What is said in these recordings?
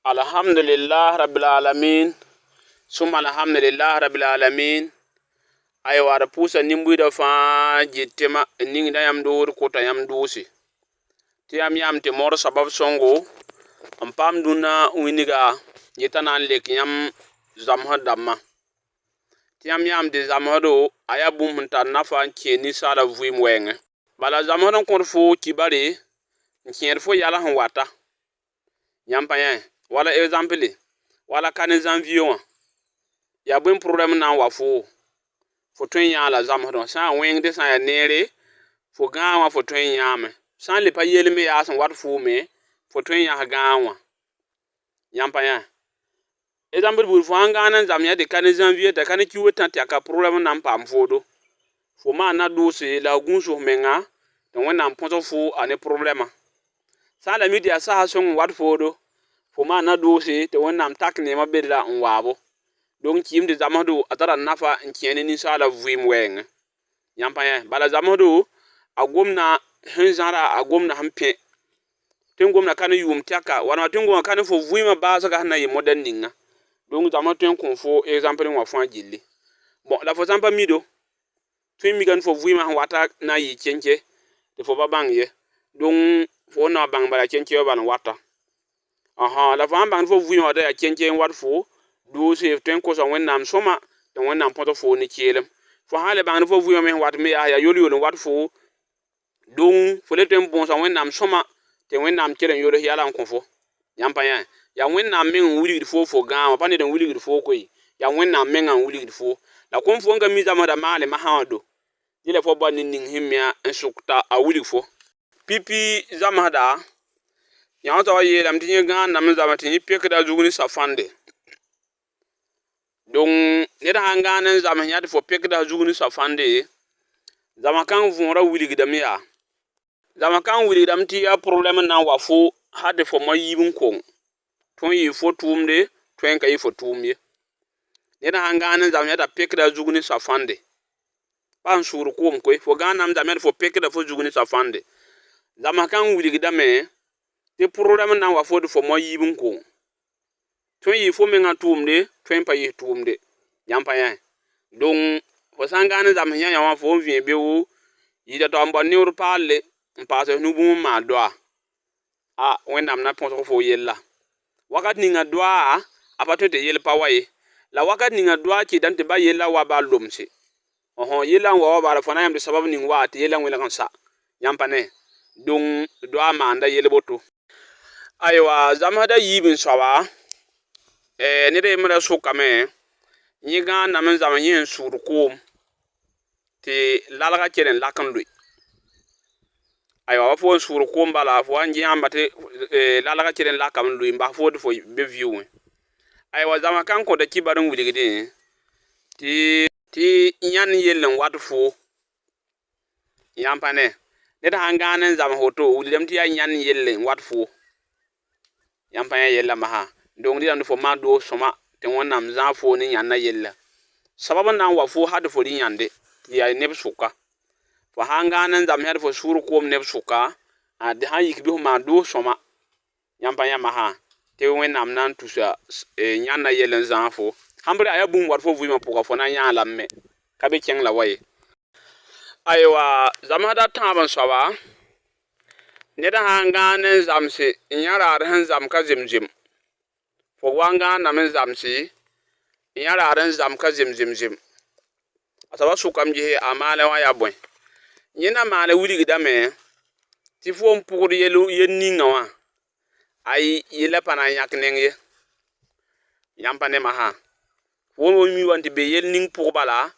Alhamdulillah rabbil alamin. Summa alhamdulillah rabbil alamin. Ay wara pusa nimbu da fa jittema ning da yam do ko ta yam dosi. Ti yam te mor sabab songo am pam duna winiga yitana lek yam zamha damma. Ti yam de zamha do aya bum hunta nafa keni sala vuim wenge. Bala zamha don konfo kibare nkier fo yala hon wata. Yam payen wala example wala kan zanvion ya buen problem na wa fo tun ya la zam ho sa wen de sa ya nere fo gawa fo tun ya me san le pa yele me ya san wat fo me fo tun ya gawa yam pa ya example bu fo anga nan zam ya de kan zanvier de kan ki wotan ta ka problem na pam fo do fo ma na do se la gunso menga de wona ponto fo ane problema sa la media sa son wat fo do fo ma na do se te wona tak ne ma bedla nwabo donc kim de zamado atara nafa nkiene ni sala vuim weng yampa ya bala zamado agomna hinzara agomna hampe tengomna kan yum tiaka wana tengomna kan fo vuima baza ga na yi modern ninga donc zamado ten kon fo exemple wa fo gilli bon la fo zampa mido tun mi gan fo vuima wata na yi chenche te fo babang ye donc fo na bang bala chenche ban wata la fo bang fo vuima da ya chenche wat fo do se ten ko so wonnam soma ten wonnam poto fo ni kelem fo hale bang fo vuyo me wat me ya yolo yolo wat fo don fo le ten bon so wonnam soma ten wonnam kelen yolo yala ko fo yam pa ya wonnam men wuli fo ga pa ne den wuli fo ko yi ya wonnam men an wuli fo la kon fo nga mi zama da male ma ha do ile fo ban ning himya en sukta a wuli fo pipi zama da ya to yi lam tin ga nam zama tin pekda zuguni safande donc neda hanganen zama nyati fo pekda zuguni safande zama kan vunra wiligdam ya zama kan wiligdam ti ya problem na wa fo hade fo mayibun ko ton yi fo tumde ton kay fo tumye neda hanganen zama nyata pekda zuguni safande pan suru ko ko fo ganam zama fo pekda fo zuguni safande zama kan wiligdam ti problem na wa fo de fo mayibun ko ton yi fo menga tumde ton pa yi tumde yampa ya donc fo sangane zam nya ya wa fo vie bewu yi da to amba niur pale mpase nubu ma doa wendam na ponso fo yella wakat ninga doa apato te yel pawai la wakat ninga doa ki dante ba yella wa ba lomse yella wa ba fo na yam de sabab ning wa te yella wela kan sa yampa ne donc doa ma anda yel boto aywa zamada yibin sawa ne de mara sukame ni ga na men zaman yin sur ko te lalaga kelen lakan lui aywa fo sur ko mbala fo anji ambate lalaga kelen lakan lui mba fo de fo be view aywa zaman kan ko da kibarin wuligide ti nyan yellen watu fo yampane ne da hanganen zaman hoto wuligam ti ya nyan yellen watu fo yampane yella maha donc di fo ma do soma te wonnam za fo ni nyanna yella sababan nan wa fo hadu fo di nyande ya neb suka fo hanganan zam hadu fo suru ko neb suka de han yikbi ma do soma yampa yama ha te wonnam nan tusa nyanna yella za fo hambra aya bum war fo vuma poka fo na nyala me kabe keng la waye aywa zamada taban sawa ne da hanganan zamse nyara han zam ka zimzim fo wanga na men zamsi yara ran zam ka zim asaba sukam je amale wa ya boy nyina male wuli gidame ti fo mpur yelu yenninga wa ay yela pana yaknen ye yampane maha wo mi wanti be yenning pour bala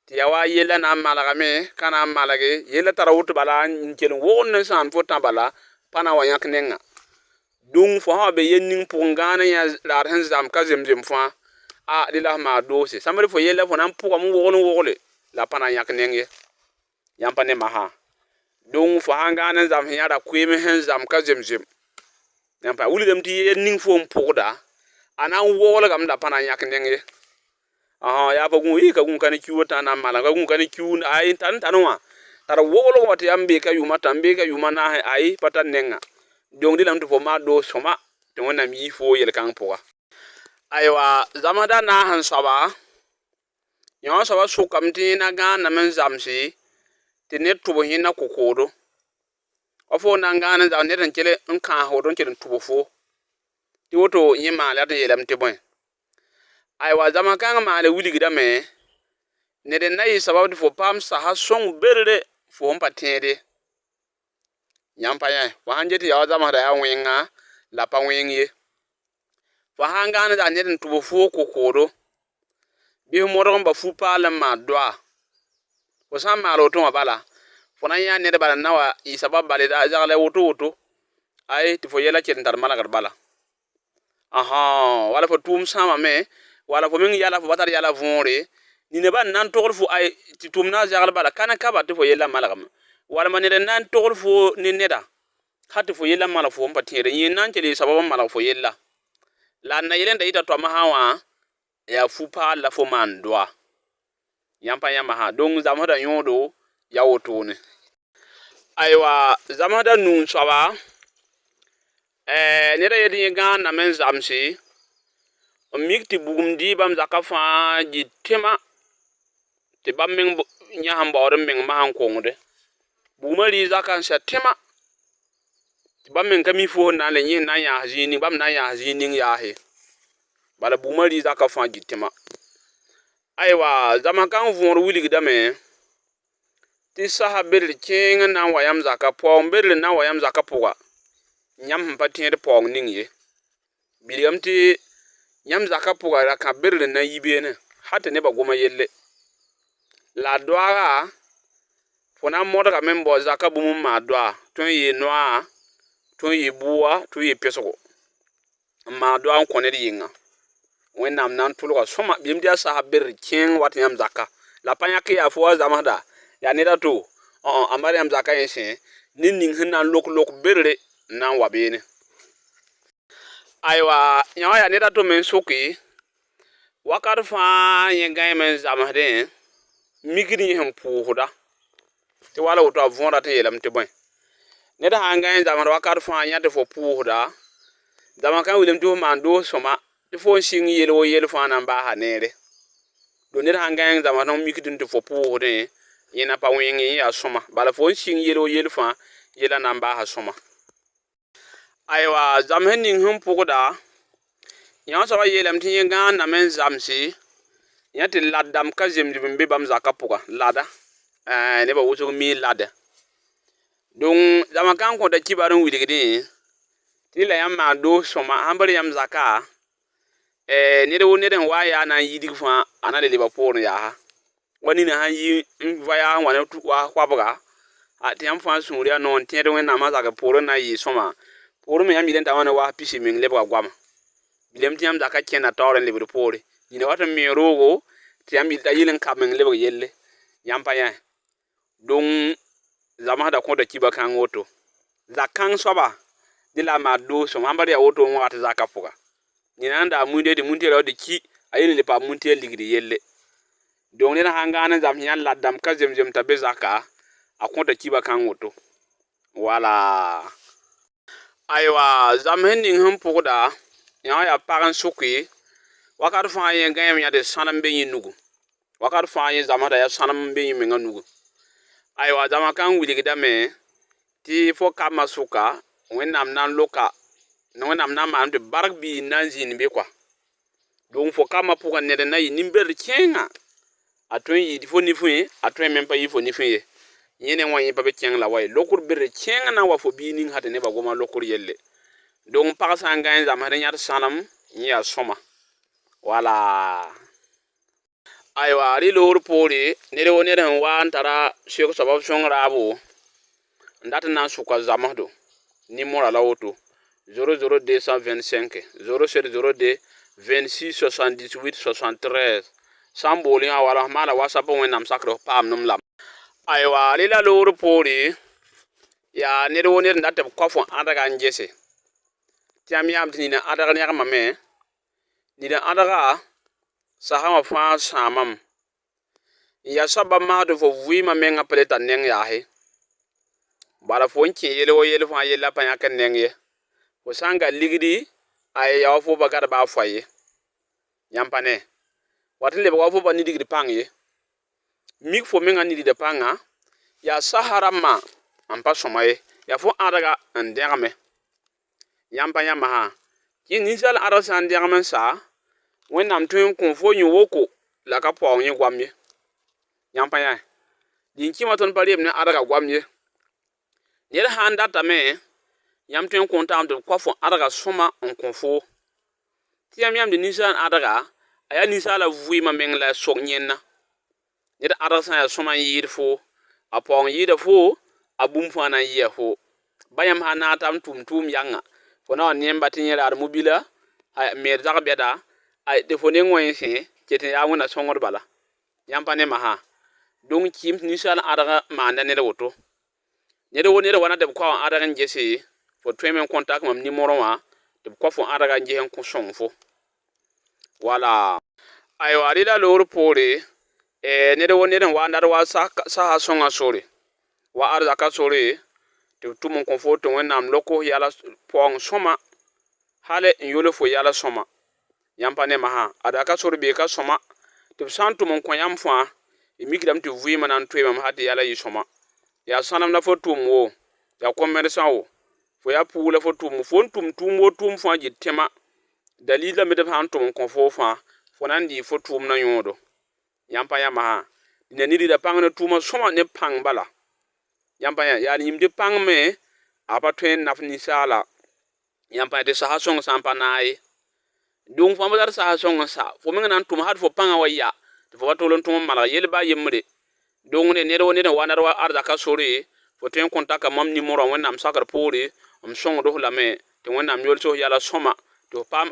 ti yawa yela na malaga me kana malage yela tarawut bala nkel won san fo tambala pana wa yaknenga dung fo ha be yenning pour ngana ya la ran zam ka zim fa dila ma dose samari fo yela fo nan pour am wogole la pana yaknenge yampane maha dung fo hanga nan zam yara kweme hen zam ka zim yampa wuli dem ti yenning fo pour da anan wogole gam da pana yaknenge ya fa gun yi ka gun kan kiwo ta na mala gun kan kiwo ay tan tanwa tara wogolo wati ambe ka yuma tambe ka yuma na ay patan nenga donc dilam to fo ma do soma tɩ wẽnnaam yi fo yel-kãng pʋga. Aywa zamada na han soaba yõ soaba sʋkame tɩ na gãanname n zamse tɩ ned tʋb yẽnda kokoodo wa fo na n gãan n zam ned n kell n kãasd n kell n tʋb fo tɩ woto yẽ maal yaa tɩ yeelame tɩ bõe. Aywa zãma kãng maale wilgdame ned n na yɩ sabab tɩ fo paam sasa sõng berre fo sẽn pa tẽede yãmb pa yẽ fo sãn get tɩ ya wa zamsda yaa wẽnga la pa wẽng ye. Fo sãn gãan n yaa ned n tʋb fo kokoodo bɩ f modg n ba fu paal n maan doa fo sã n maal woto wã bala fo na yã ned bala n na wa yɩ sabab bale zagla woto ay tɩ fo yɛla ket n tar malgd bala. Wala fo tʋʋm sãamame wala fo meng yala fo ba tar yala võore nina ba n na n togl fo ay tɩ tʋʋm na n zagl bala ka ne kaba tɩ fo yella malgame walma ned n na n togl fo ne neda ha tɩ fo yella malg fo n pa tẽede yẽ na n kell sabab n malg fo yella la n na yelẽnda yɩta toama sã wã yaa fu paal la fo maan doa yãmb pa yãmba sã donc zamsda yõodo ya wotone. Aywa zamsda nung soaba neda yetɩ yẽ gãanname n zamse n mik tɩ bugum dɩ bãmb zakã fãa gɩ tẽma tɩ bãmb meng yã sẽn baood n meng masã n kongde bugumã rɩɩ zakã n sɛ tẽma tɩ bãmb meng ka mi fo sẽn na n le yẽ sẽn na n yãas zĩig ning bãmb na n yãas zĩig ning yaase bala bugumã rɩɩ zakã fãa gɩ tẽma. Aywa zãma kãng võor wilgdame tɩ sasa berr kẽeng n na n wa yãmb zakã paoong berr n na n wa yãmb zakã pʋga yãmb sẽn pa tẽed paoong ning ye bilgame tɩ yãmb zakã pʋga ra kã berr n na n yi beene ha tɩ nebã goma yelle la doaaga fo na n modgame n bao zakã bũmb n maa doa tõe n yɩ noa tõe n yɩ bʋʋa tɩ f yɩ pɩsgo n maa doa n kõ ned yɩnga wẽnnaam na n tʋlga sõma bɩm tɩ yaa sasa berr kẽeng wat yãmb zakã la pa yãk yaa fo wa zamsda yaa neda to a mar yãmb zakã yẽ sẽ ned ning sẽn na n lok berre n na n wa beene. Aywa yã wã yaa neda to me n soke wakat fãa yẽ gãeeme n zamsdẽ mikd yẽ sẽn pʋʋsda tɩ wala woto a võoda tɩ yeelame tɩ bõe. Ned sã n gãe n zamsd wakat fãa yã tɩ fo pʋʋsda zãma kã wilem tɩ fo maan doos sõma tɩ fo n sɩng yel wo yel fãa na n baasa neere do ned sã n gãe n zamsd n mikd tɩ fo pʋʋsdẽ yẽ na pa wẽng yẽ yaa sõma bala fo n sɩng yel wo yel fãa yella na n baasa sõma. Aywa zams ning sẽn pʋgda yã wã soaba yeelame tɩ yẽ gãanname n zamse yã tɩ laddam ka zemsem n be bãmb zakã pʋga lada nebã wʋsg mii lad donc zãma kãng kõta kibar n wilgdẽ tɩ la yãmb maan doos sõma sãn bar yãmb zakã ned wo ned sẽn wa n yaa na n yɩdg fãa a na le leba poorẽ yaasa wa nina sãn yi n va yaa n wa ne wa koabga tɩ yãmb fãa sũur yaa noog n tẽed wẽnnaam sã zak poorẽ na n yɩɩ sõma poorẽ me yãmb yɩlẽ t'a wa ne wa pisi meng lebga goama bilem tɩ yãmb zakã kẽna taoor n lebd poore nina wat n me roogo tɩ yãmb yɩl t'a yɩl n ka meng lebg yelle yãmb pa yẽ donc zamsda kõta kiba kãng woto zak-kãng soaba dɩ la a maan doosem sãn bar yaa woto n wat zakã pʋga nina n daa mũnde tɩ mũn-teerã wa tɩ ki a yɩl n le paam mũn-teer ligd yelle donc ned sãn gãan n zams yã laddam ka zemzem t'a be zaka a kõta kiba kãng woto wala. Aywa zams ning sẽn pʋgda yã wã yaa pag n soke wakat fãa yẽ gãeem yã tɩ sãnem be yẽ nugu wakat fãa yẽ zamsda yaa sãnem n be yẽ mengã nugu. Aywa zãma kãng wilgdame tɩ fo kamã sʋka wẽnnaam na n loka wẽnnaam na n maan tɩ bark biig na n zĩnd be koa donc fo kamã pʋgẽ ned n na yɩ nin-berr kẽengã a tõe n yɩɩd fo nifẽ a tõe me n pa yɩ fo nifẽ ye yẽ ne wã yẽ pa be kẽng la wa ye lokr berr kẽeng na n wa fo bii ning ha tɩ nebã goma lokr yelle donc pag sã n gãe n zamsd n yãd sãnem yẽ yaa sõma wala. Aywa rɩ loogr poore ned wo ned sẽn wa n tara soek-soaba b sõng raabo n dat n na n sʋka zamsdo nimorã la woto 00225 0702 26 78 73 sã n bool yã wala f maala wasap wẽnnaam sakd f paamdem lame. Aywa rɩ la loogr poore yaa ned wo ned n dat tɩ b kõ fo ãdga n gese tɩ yãmb yãmb tɩ nina ãdg negmame nina ãdga sasã wã fãa sãamam n yaa soab bãmb masd fo vɩɩmã mengã pa le tar neng yaase bala fo n kẽ yel wo yel fãa yella pa yãk n neng ye fo sã n ga ligdi ay ya fo ba gar ba foye yampane watin le ba fo ba ni digri pangye mik fo menga ni de panga ya sahara ma ampa somaye ya fo adaga ndegame yampanya maha ki nisal arasa ndegame sa wẽnnaam tõe n kõ fo yẽ woko la ka paoog yẽ goam ye yampanya din kɩma tõnd pa reem ne adga goam ye ned sã n datame yãmb tõe n kõn tagem tɩ b kõ fo adga sõma n kõ fo tɩ yãmb yãmb tɩ ninsaan adga a yaa ninsaala vɩɩmã meng la sok yẽnna ned adg sã n yaa sõma n yɩɩd fo a paoog n yɩɩda fo a bũmb fãa na n yɩa fo ba yãmb sã n na n tam tʋʋm yãnga fo na wa nemba tɩ yẽ raad mobila meer zag bɛda tɩ fo ne wẽnsẽ ket n yaa wẽna sõngd bala yãmb pa ne masã dong kɩɩm tɩ ninsaal adg maanda ned woto ned wana tɩ b kõ adg n gese fo tõe me n kõn-tak mam nin-morẽ wã tɩ b kõ fo adga n ges n kõ sõng fo wala aywa rɩla loor poore ned n wa n dat wa sasa sõnga sore wa arzaka sore tɩ b tʋm n kõ fo tɩ wẽnnaam loko yala paoong sõma hal n yol fo yala sõma yãmb pa ne masã adaka sor beeka sõma tɩ b sã n tʋm n kõ yãmb fãa y mikdame tɩ vɩɩmã na n toeemame ha tɩ yala yɩ sõma yaa sãnem la fo tʋm wo yaa kom-mẽdsã wo fo yaa puu la fo tʋm fo n tʋm tʋʋm wo tʋʋm fãa gɩd tẽma dalil lame tɩ b sã n tʋm n kõ fo fãa fo na n dɩɩ fo tʋʋm na yõodo yãmb pa yã masã dĩna ned da pãng ne tʋʋmã sõma ne pãng bala yãmb pa yã yaa yĩm tɩ pãng me a pa tõe n naf ninsaala yãmb pa yã tɩ sasa sõng sã n pa naag ye dong fãa ba sasa sõng n sa fo meng na n tʋm hal fo pãngã wa ya tɩ fo ka tol n tʋm n malg yel baa yembre dong ne ned n wa nar wa arzaka sore fo tõe n kõn taka mam nin-morã wẽnnaam sakr poore m sõngd f lame tɩ wẽnnaam yol sos yala sõma tɩ f paam